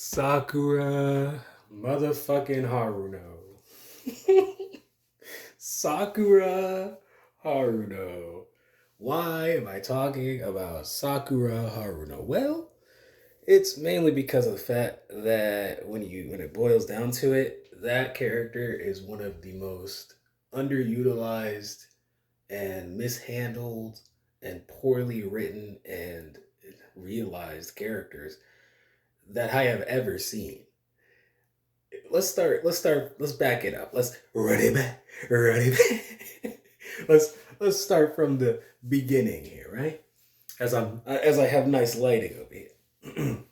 Sakura motherfucking Haruno. Sakura Haruno. Why am I talking about Sakura Haruno? Well, it's mainly because of the fact that when it boils down to it, that character is one of the most underutilized and mishandled and poorly written and realized characters that I have ever seen. Let's back it up. Let's run it back. Run it back. let's start from the beginning here, right? As I have nice lighting over here.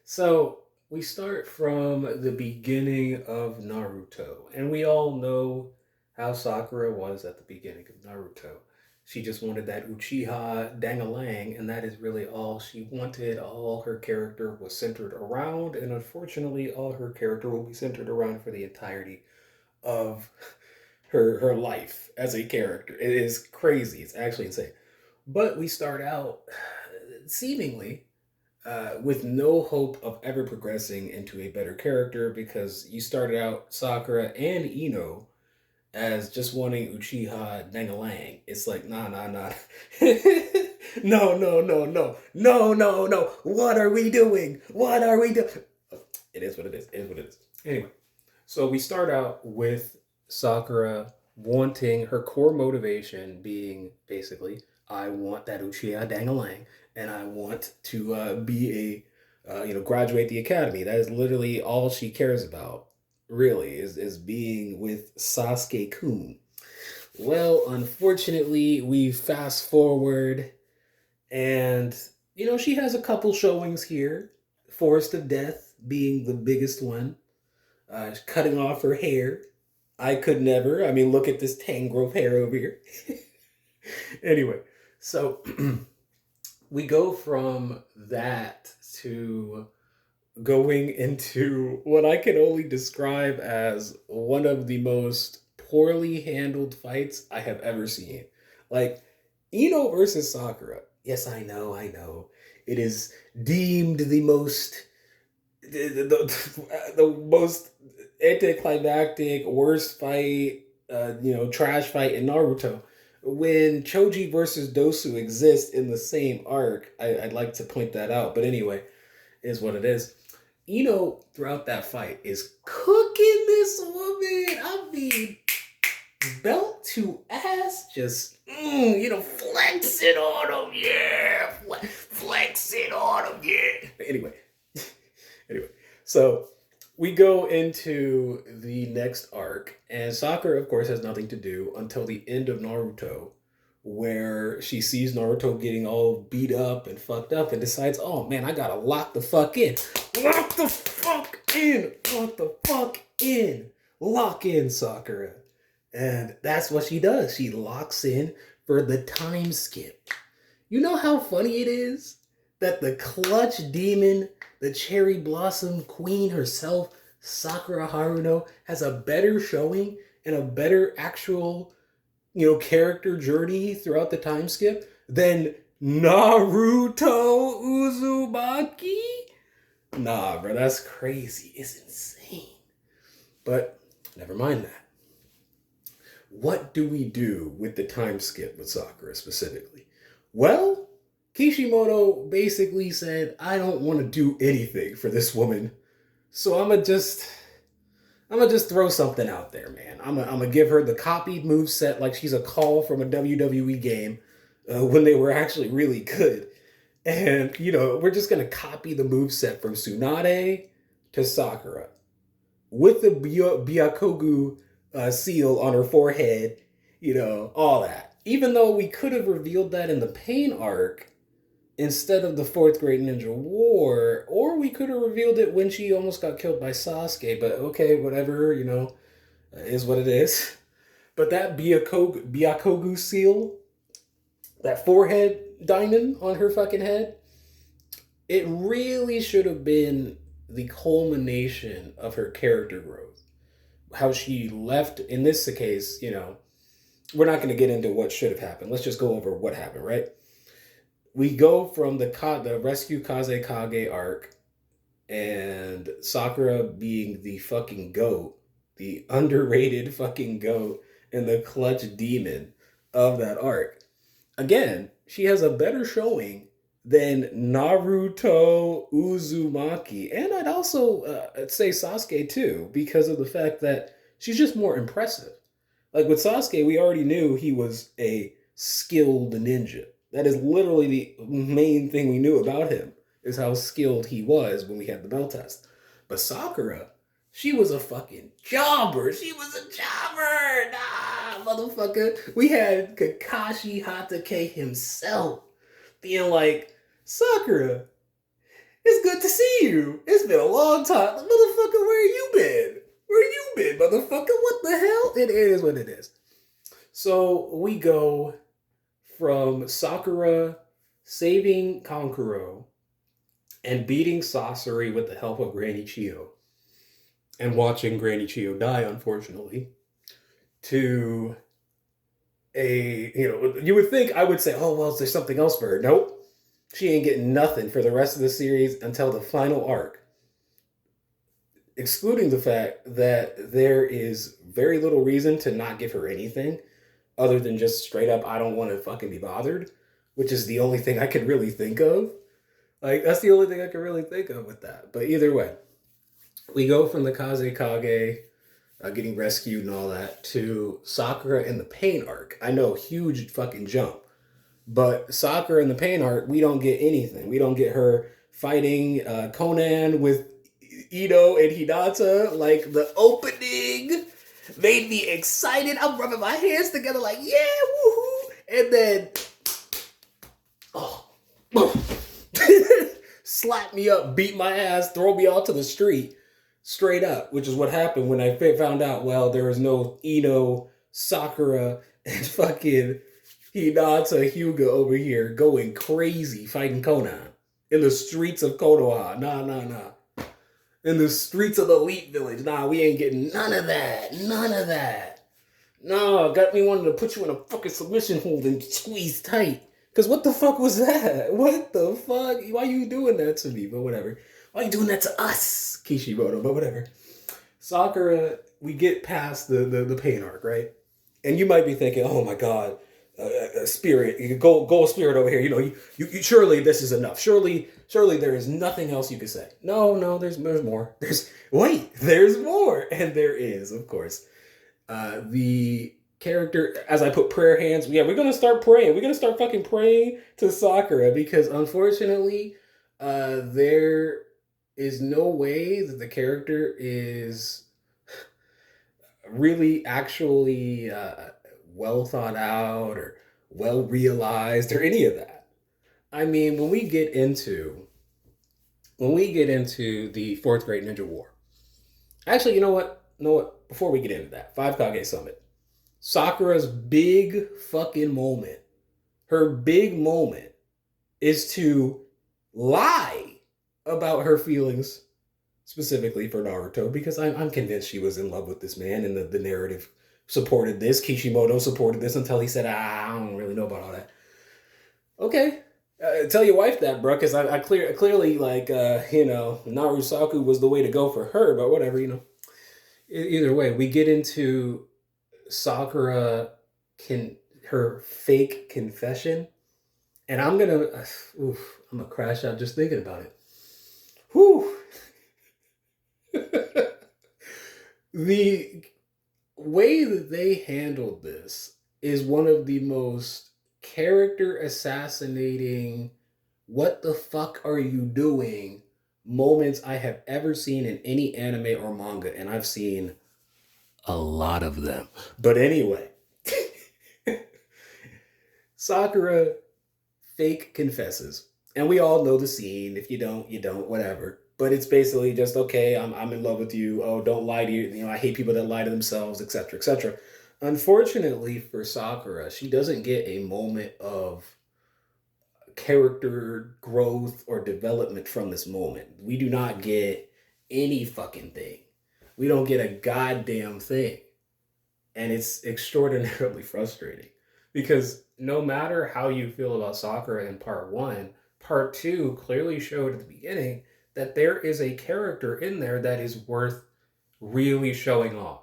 So we start from the beginning of Naruto, and we all know how Sakura was at the beginning of Naruto. She just wanted that Uchiha Dangalang, and that is really all she wanted. All her character was centered around, and unfortunately, all her character will be centered around for the entirety of her life as a character. It is crazy. It's actually insane. But we start out seemingly with no hope of ever progressing into a better character because you started out Sakura and Ino as just wanting Uchiha Dangalang. It's like, nah, nah, nah. No, no, no, no. No, no, no. What are we doing? What are we doing? It is what it is. It is what it is. Anyway, so we start out with Sakura wanting her core motivation being basically, I want that Uchiha Dangalang, and I want to be graduate the academy. That is literally all she cares about. Really, is being with Sasuke Kun. Well, unfortunately, we fast forward, and she has a couple showings here. Forest of Death being the biggest one, cutting off her hair. I could never. I mean, look at this tangrowth of hair over here. Anyway, so we go from that to going into what I can only describe as one of the most poorly handled fights I have ever seen. Like, Ino versus Sakura. Yes, I know, I know. It is deemed the most the most anticlimactic, worst fight, trash fight in Naruto. When Choji versus Dosu exist in the same arc, I'd like to point that out. But anyway, is what it is. Throughout that fight is cooking this woman. I mean, belt to ass, just flexing on him, yeah, flexing on him, yeah. Anyway, anyway, so we go into the next arc, and Sakura, of course, has nothing to do until the end of Naruto, where she sees Naruto getting all beat up and fucked up and decides, oh man, I gotta lock the fuck in. Lock the fuck in! Lock the fuck in! Lock in, Sakura. And that's what she does. She locks in for the time skip. You know how funny it is that the clutch demon, the cherry blossom queen herself, Sakura Haruno, has a better showing and a better actual character journey throughout the time skip than Naruto Uzumaki? Nah, bro, that's crazy. It's insane. But never mind that. What do we do with the time skip with Sakura specifically? Well, Kishimoto basically said, I don't want to do anything for this woman. So I'm gonna just throw something out there, man. I'm gonna give her the copied move set like she's a call from a WWE game when they were actually really good. And we're just gonna copy the move set from Tsunade to Sakura with the Byakugo seal on her forehead, all that. Even though we could have revealed that in the Pain arc instead of the Fourth Great Ninja War, or we could have revealed it when she almost got killed by Sasuke, but okay, whatever, is what it is. But that Byakugo seal, that forehead diamond on her fucking head, it really should have been the culmination of her character growth. How she left, in this case, we're not going to get into what should have happened. Let's just go over what happened, right? We go from the Rescue Kazekage arc and Sakura being the fucking goat, the underrated fucking goat, and the clutch demon of that arc. Again, she has a better showing than Naruto Uzumaki, and I'd also say Sasuke too, because of the fact that she's just more impressive. Like with Sasuke, we already knew he was a skilled ninja. That is literally the main thing we knew about him, is how skilled he was when we had the bell test. But Sakura, she was a fucking jobber. She was a jobber. Nah, motherfucker. We had Kakashi Hatake himself being like, Sakura, it's good to see you. It's been a long time. Motherfucker, where you been? Where you been, motherfucker? What the hell? It is what it is. So we go from Sakura saving Kankuro and beating Sasori with the help of Granny Chiyo and watching Granny Chiyo die, unfortunately, to you would think I would say, oh, well, there's something else for her. Nope. She ain't getting nothing for the rest of the series until the final arc, excluding the fact that there is very little reason to not give her anything other than just straight up, I don't want to fucking be bothered, which is the only thing I could really think of. Like, that's the only thing I could really think of with that. But either way, we go from the Kazekage getting rescued and all that to Sakura in the pain arc. I know, huge fucking jump. But Sakura in the pain arc, we don't get anything. We don't get her fighting Conan with Ito and Hinata. Like, the opening made me excited. I'm rubbing my hands together like, yeah, woohoo. And then, oh, slap me up, beat my ass, throw me out to the street, straight up, which is what happened when I found out, well, there was no Ino, Sakura, and fucking Hinata Hyuga over here going crazy fighting Conan in the streets of Konoha. Nah. In the streets of the Elite Village. Nah, we ain't getting none of that. None of that. No, got me wanting to put you in a fucking submission hold and squeeze tight. Because what the fuck was that? What the fuck? Why are you doing that to me? But whatever. Why are you doing that to us, Kishimoto? But whatever. Sakura, we get past the pain arc, right? And you might be thinking, oh my god, spirit, gold spirit over here. You surely this is enough. Surely there is nothing else you could say. No, there's more. There's more, and there is, of course. The character, as I put prayer hands, yeah, we're gonna start praying. We're gonna start fucking praying to Sakura because unfortunately, there is no way that the character is really actually well thought out or well realized or any of that. I mean, when we get into the fourth Great Ninja War, actually, you know what? Before we get into that, Five Kage Summit, Sakura's big fucking moment, her big moment, is to lie about her feelings specifically for Naruto because I'm convinced she was in love with this man and the narrative supported this. Kishimoto supported this until he said, I don't really know about all that. Okay. Tell your wife that, bro, because I clearly, like, Narusaku was the way to go for her, but whatever, Either way, we get into Sakura, her fake confession, and I'm gonna crash out just thinking about it. Whew. The way that they handled this is one of the most character assassinating, what the fuck are you doing moments I have ever seen in any anime or manga, and I've seen a lot of them. But anyway, Sakura fake confesses. And we all know the scene. If you don't, you don't, whatever. But it's basically just, okay, I'm in love with you. Oh, don't lie to you. I hate people that lie to themselves, etc., etc. Unfortunately for Sakura, she doesn't get a moment of character growth or development from this moment. We do not get any fucking thing. We don't get a goddamn thing. And it's extraordinarily frustrating because no matter how you feel about Sakura in part one, part two clearly showed at the beginning that there is a character in there that is worth really showing off.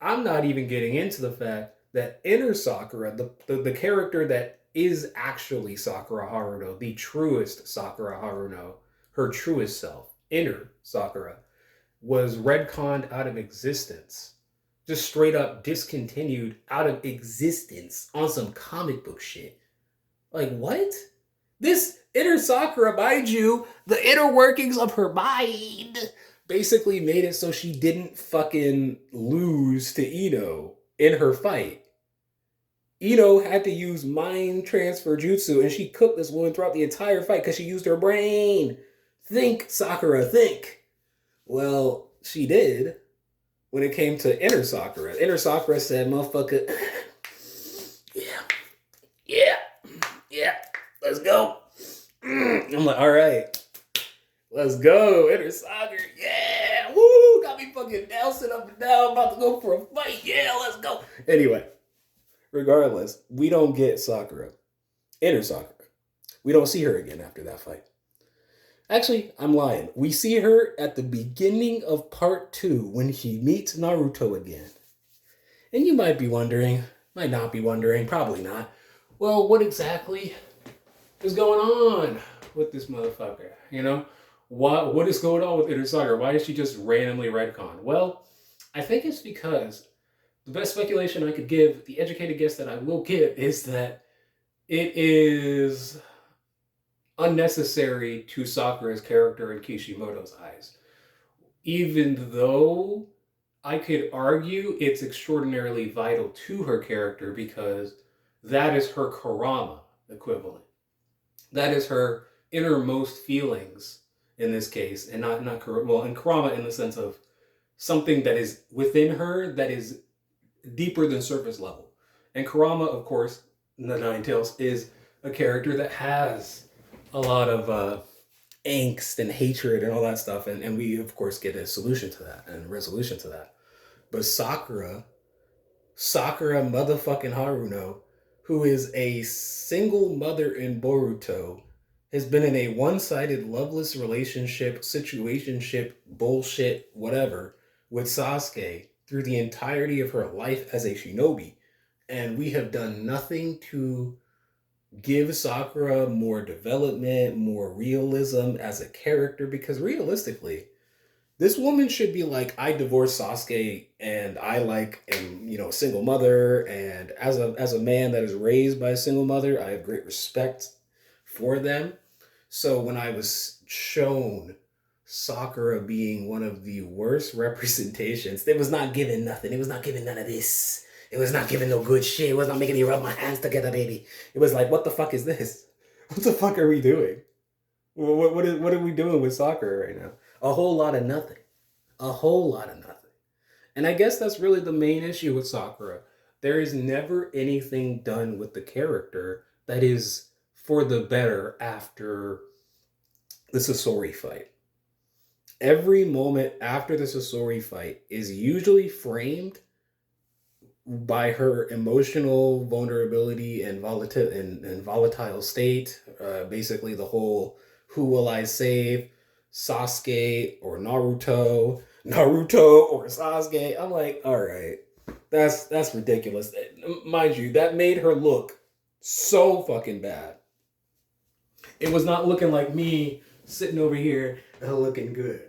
I'm not even getting into the fact that inner Sakura, the character that is actually Sakura Haruno, the truest Sakura Haruno, her truest self, inner Sakura, was retconned out of existence. Just straight up discontinued out of existence on some comic book shit. Like, what? This inner Sakura, mind you, the inner workings of her mind basically made it so she didn't fucking lose to Ino in her fight. Ino had to use mind transfer jutsu, and she cooked this woman throughout the entire fight because she used her brain. Think, Sakura, think. Well, she did when it came to inner Sakura. Inner Sakura said, motherfucker, yeah, yeah, yeah, let's go. I'm like, all right, let's go, inner Sakura, yeah, woo, got me fucking bouncing up and down, about to go for a fight, yeah, let's go. Anyway, regardless, we don't get Sakura, inner Sakura. We don't see her again after that fight. Actually, I'm lying. We see her at the beginning of part 2 when she meets Naruto again. And you might be wondering, might not be wondering, probably not. Well, what exactly is going on with this motherfucker? You know? What is going on with Inner Sakura? Why is she just randomly retcon? Well, I think it's because the best speculation I could give, the educated guess that I will give, is that it is unnecessary to Sakura's character in Kishimoto's eyes. Even though I could argue it's extraordinarily vital to her character because that is her Kurama equivalent. That is her innermost feelings in this case, and not well, and Kurama in the sense of something that is within her that is deeper than surface level. And Kurama, of course, in the Nine Tails, is a character that has a lot of angst and hatred and all that stuff, and we of course get a solution to that and a resolution to that. But Sakura motherfucking Haruno, who is a single mother in Boruto, has been in a one-sided loveless relationship, situationship, bullshit, whatever, with Sasuke through the entirety of her life as a shinobi. And we have done nothing to give Sakura more development, more realism as a character, because realistically, this woman should be like, I divorced Sasuke and I am, a single mother, and as a man that is raised by a single mother, I have great respect for them. So when I was shown Sakura being one of the worst representations, it was not giving nothing. It was not giving none of this. It was not giving no good shit. It was not making me rub my hands together, baby. It was like, what the fuck is this? What the fuck are we doing? What are we doing with Sakura right now? A whole lot of nothing. A whole lot of nothing. And I guess that's really the main issue with Sakura. There is never anything done with the character that is for the better after the Sasori fight. Every moment after the Sasori fight is usually framed by her emotional vulnerability and volatile state. Basically, the whole "who will I save?" Sasuke or Naruto or Sasuke. I'm like, all right, that's ridiculous. Mind you, that made her look so fucking bad. It was not looking like me sitting over here looking good.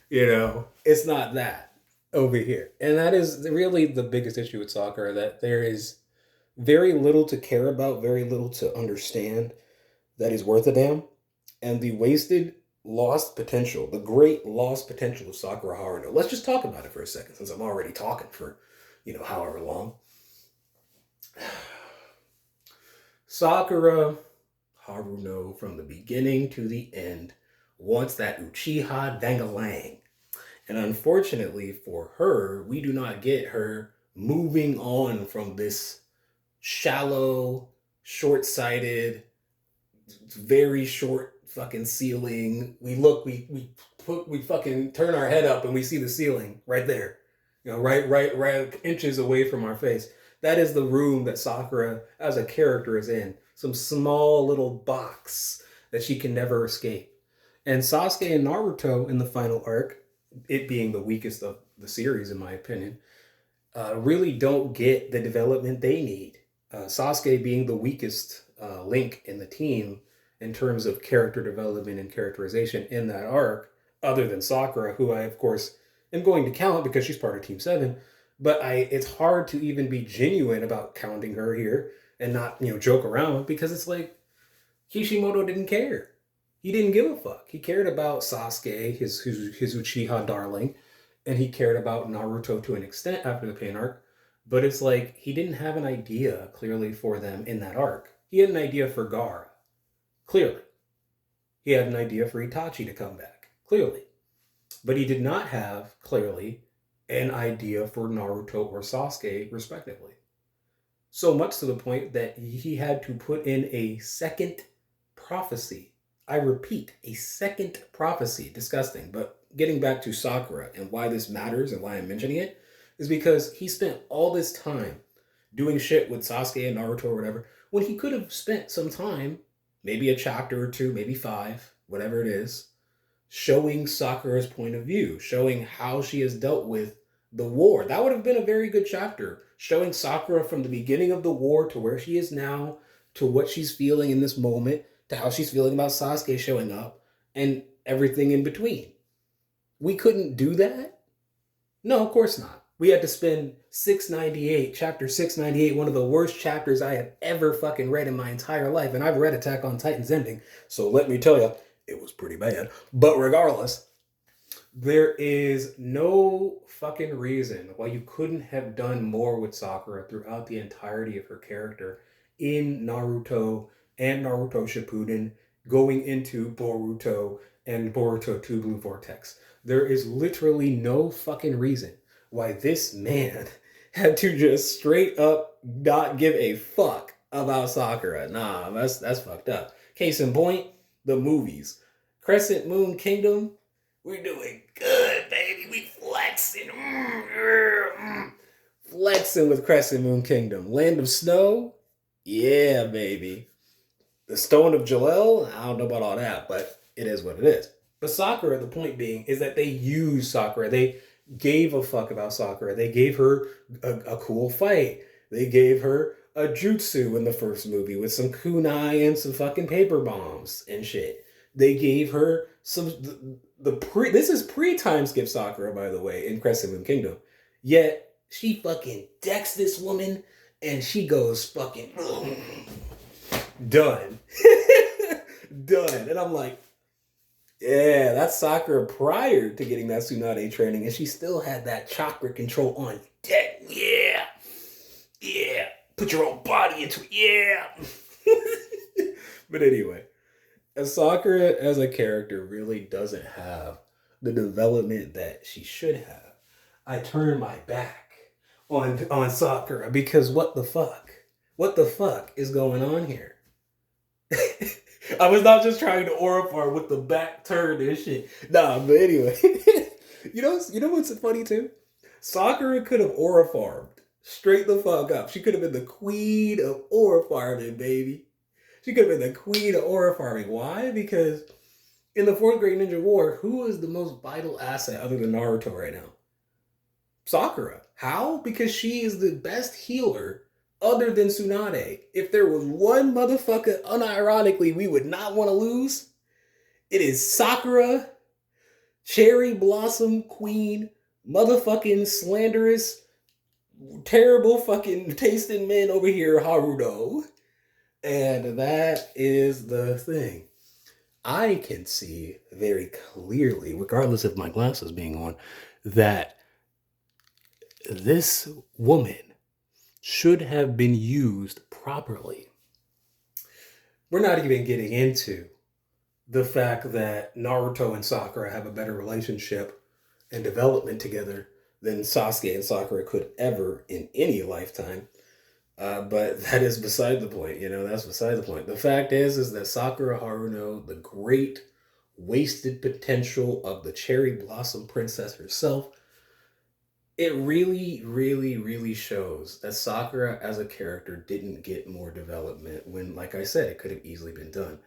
It's not that over here. And that is really the biggest issue with Sakura, that there is very little to care about, very little to understand that is worth a damn. And the great lost potential of Sakura Haruno. Let's just talk about it for a second, since I'm already talking for, however long. Sakura Haruno, from the beginning to the end, wants that Uchiha Dangalang. And unfortunately for her, we do not get her moving on from this shallow, short-sighted, very short fucking ceiling. We fucking turn our head up and we see the ceiling right there. Right inches away from our face. That is the room that Sakura as a character is in. Some small little box that she can never escape. And Sasuke and Naruto in the final arc, it being the weakest of the series, in my opinion, really don't get the development they need. Sasuke being the weakest link in the team in terms of character development and characterization in that arc, other than Sakura, who I, of course, am going to count because she's part of Team 7. But it's hard to even be genuine about counting her here and not, joke around because it's like Kishimoto didn't care. He didn't give a fuck. He cared about Sasuke, his Uchiha darling, and he cared about Naruto to an extent after the Pain arc. But it's like he didn't have an idea clearly for them in that arc. He had an idea for Gaara, clearly. He had an idea for Itachi to come back, clearly. But he did not have, clearly, an idea for Naruto or Sasuke, respectively. So much to the point that he had to put in a second prophecy. I repeat, a second prophecy. Disgusting. But getting back to Sakura and why this matters and why I'm mentioning it is because he spent all this time doing shit with Sasuke and Naruto or whatever when he could have spent some time, maybe a chapter or two, maybe 5, whatever it is, showing Sakura's point of view, showing how she has dealt with the war. That would have been a very good chapter, showing Sakura from the beginning of the war to where she is now, to what she's feeling in this moment, to how she's feeling about Sasuke showing up, and everything in between. We couldn't do that? No, of course not. We had to spend 698, chapter 698, one of the worst chapters I have ever fucking read in my entire life. And I've read Attack on Titan's ending, so let me tell you, it was pretty bad. But regardless, there is no fucking reason why you couldn't have done more with Sakura throughout the entirety of her character in Naruto and Naruto Shippuden, going into Boruto and Boruto 2 Blue Vortex. There is literally no fucking reason why this man had to just straight up not give a fuck about Sakura. Nah, that's fucked up. Case in point, the movies. Crescent Moon Kingdom, we're doing good, baby. We flexing. Flexing with Crescent Moon Kingdom. Land of Snow, yeah, baby. The Stone of Jalel, I don't know about all that, but it is what it is. But Sakura, the point being, is that they used Sakura. They gave a fuck about Sakura. They gave her a cool fight. They gave her a jutsu in the first movie with some kunai and some fucking paper bombs and shit. They gave her some this is pre-time skip Sakura, by the way, in Crescent Moon Kingdom. Yet she fucking decks this woman and she goes fucking done. Done. And I'm like, yeah, that's Sakura prior to getting that Tsunade training, and she still had that chakra control on deck. Yeah. Yeah. Put your own body into it. Yeah. But anyway, Sakura as a character really doesn't have the development that she should have. I turn my back on Sakura because what the fuck? What the fuck is going on here? I was not just trying to aura farm with the back turned and shit. Nah, but anyway. you know what's funny too? Sakura could have aura farmed straight the fuck up. She could have been the queen of aura farming, baby. She could have been the queen of aura farming. Why? Because in the 4th Great Ninja War, who is the most vital asset other than Naruto right now? Sakura. How? Because she is the best healer other than Tsunade. If there was one motherfucker, unironically, we would not want to lose, it is Sakura, cherry blossom queen, motherfucking slanderous, terrible fucking tasting man over here, Haruno. And that is the thing. I can see very clearly, regardless of my glasses being on, that this woman should have been used properly. We're not even getting into the fact that Naruto and Sakura have a better relationship and development together than Sasuke and Sakura could ever in any lifetime. But that is beside the point, that's beside the point. The fact is that Sakura Haruno, the great wasted potential of the cherry blossom princess herself, it really, really, really shows that Sakura as a character didn't get more development when, like I said, it could have easily been done.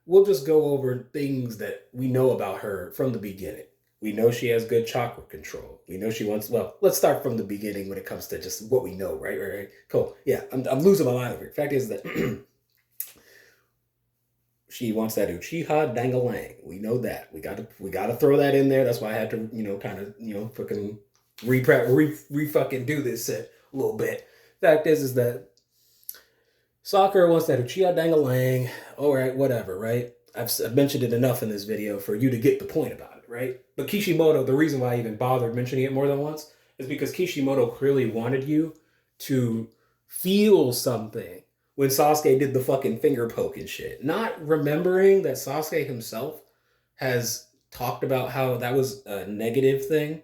we'll just go over things that we know about her from the beginning. We know she has good chakra control. We know she wants, well, let's start from the beginning when it comes to just what we know, right? Right. Cool. Yeah, I'm losing my mind over here. Fact is that she wants that Uchiha Dangalang. We know that. We gotta throw that in there. That's why I had to, kind of, fucking fucking do this a little bit. Fact is that Sakura wants that Uchiha Dangalang. All right, whatever, right? I've mentioned it enough in this video for you to get the point about it, right? But Kishimoto, the reason why I even bothered mentioning it more than once is because Kishimoto clearly wanted you to feel something when Sasuke did the fucking finger poke and shit. Not remembering that Sasuke himself has talked about how that was a negative thing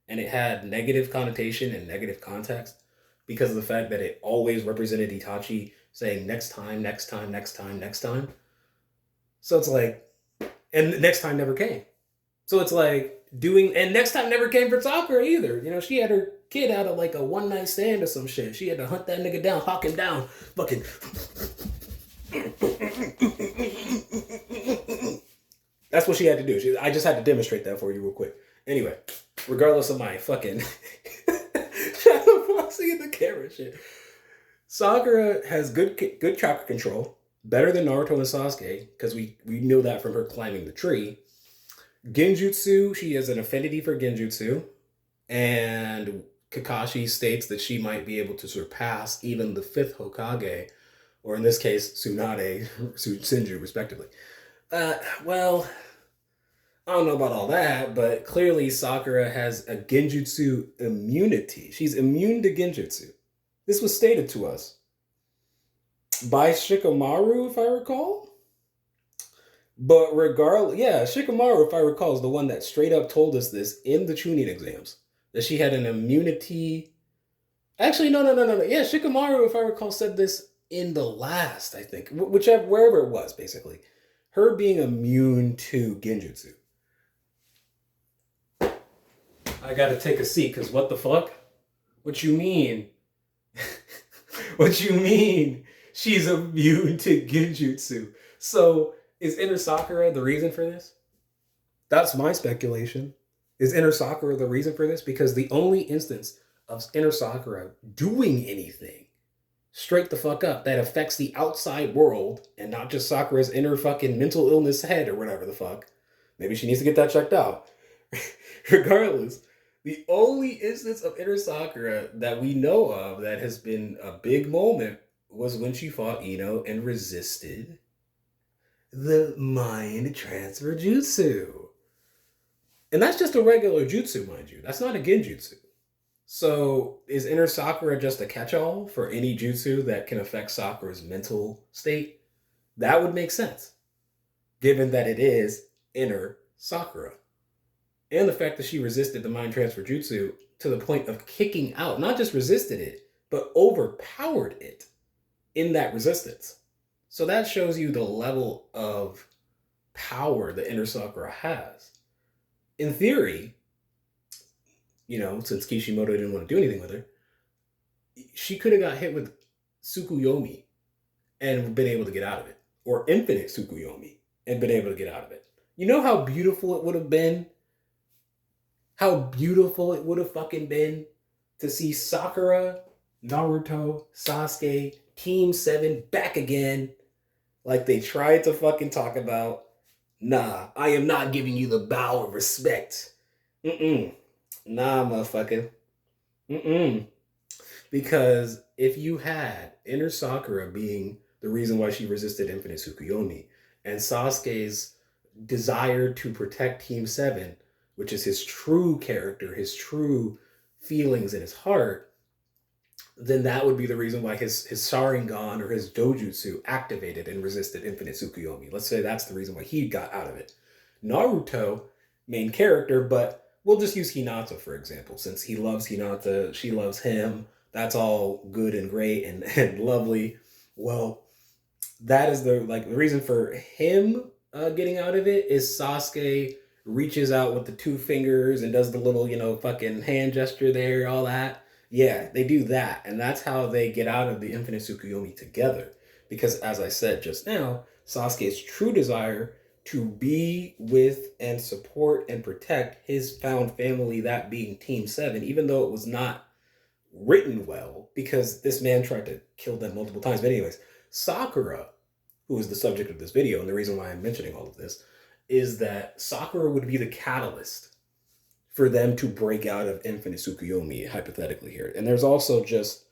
and it had negative connotation and negative context because of the fact that it always represented Itachi saying next time, next time, next time, next time. So it's like, and next time never came. So it's like and next time never came for Sakura either. She had her kid out of like a one night stand or some shit. She had to hunt that nigga down, hawk him down, fucking. That's what she had to do. I just had to demonstrate that for you real quick. Anyway, regardless of my fucking shadowboxing in the camera shit, Sakura has good chakra control, better than Naruto and Sasuke, because we know that from her climbing the tree. Genjutsu, she has an affinity for Genjutsu, and Kakashi states that she might be able to surpass even the fifth Hokage, or in this case, Tsunade, Senju, respectively. Well, I don't know about all that, but clearly Sakura has a Genjutsu immunity. She's immune to Genjutsu. This was stated to us by Shikamaru, if I recall. But regardless, yeah, Shikamaru, if I recall, is the one that straight up told us this in the Chunin exams, that she had an immunity. Actually, no. Yeah, Shikamaru, if I recall, said this in the last, I think, wherever it was, basically. Her being immune to Genjutsu. I gotta take a seat, because what the fuck? What you mean? What you mean? She's immune to Genjutsu. So, is Inner Sakura the reason for this? That's my speculation. Is Inner Sakura the reason for this? Because the only instance of Inner Sakura doing anything straight the fuck up that affects the outside world and not just Sakura's inner fucking mental illness head or whatever the fuck. Maybe she needs to get that checked out. Regardless, the only instance of Inner Sakura that we know of that has been a big moment was when she fought Ino and resisted the mind transfer jutsu. And that's just a regular jutsu, mind you. That's not a genjutsu. So is Inner Sakura just a catch-all for any jutsu that can affect Sakura's mental state? That would make sense, given that it is Inner Sakura. And the fact that she resisted the mind transfer jutsu to the point of kicking out, not just resisted it, but overpowered it in that resistance. So that shows you the level of power that Inner Sakura has. In theory, since Kishimoto didn't want to do anything with her, she could have got hit with Tsukuyomi and been able to get out of it. Or Infinite Tsukuyomi and been able to get out of it. You know how beautiful it would have been? How beautiful it would have fucking been to see Sakura, Naruto, Sasuke, Team 7 back again, like they tried to fucking talk about. Nah, I am not giving you the bow of respect. Nah, motherfucker. Because if you had Inner Sakura being the reason why she resisted Infinite Tsukuyomi, and Sasuke's desire to protect Team 7, which is his true character, his true feelings in his heart, then that would be the reason why his Sharingan or his Dojutsu activated and resisted Infinite Tsukuyomi. Let's say that's the reason why he got out of it. Naruto, main character, but we'll just use Hinata, for example, since he loves Hinata, she loves him. That's all good and great and lovely. Well, that is the reason for him getting out of it is Sasuke reaches out with the two fingers and does the little, fucking hand gesture there, all that. Yeah, they do that. And that's how they get out of the Infinite Tsukuyomi together. Because as I said just now, Sasuke's true desire to be with and support and protect his found family, that being Team 7, even though it was not written well because this man tried to kill them multiple times. But, anyways, Sakura, who is the subject of this video, and the reason why I'm mentioning all of this, is that Sakura would be the catalyst for them to break out of Infinite Tsukuyomi, hypothetically here. And there's also just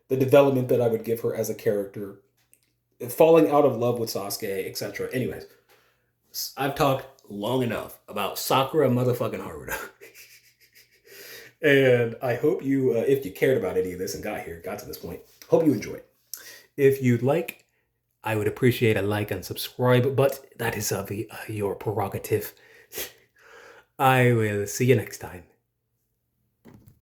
the development that I would give her as a character, falling out of love with Sasuke, etc. Anyways, I've talked long enough about Sakura motherfucking Haruno. And I hope you, if you cared about any of this and got to this point, hope you enjoyed. If you'd like, I would appreciate a like and subscribe, but that is your prerogative. I will see you next time.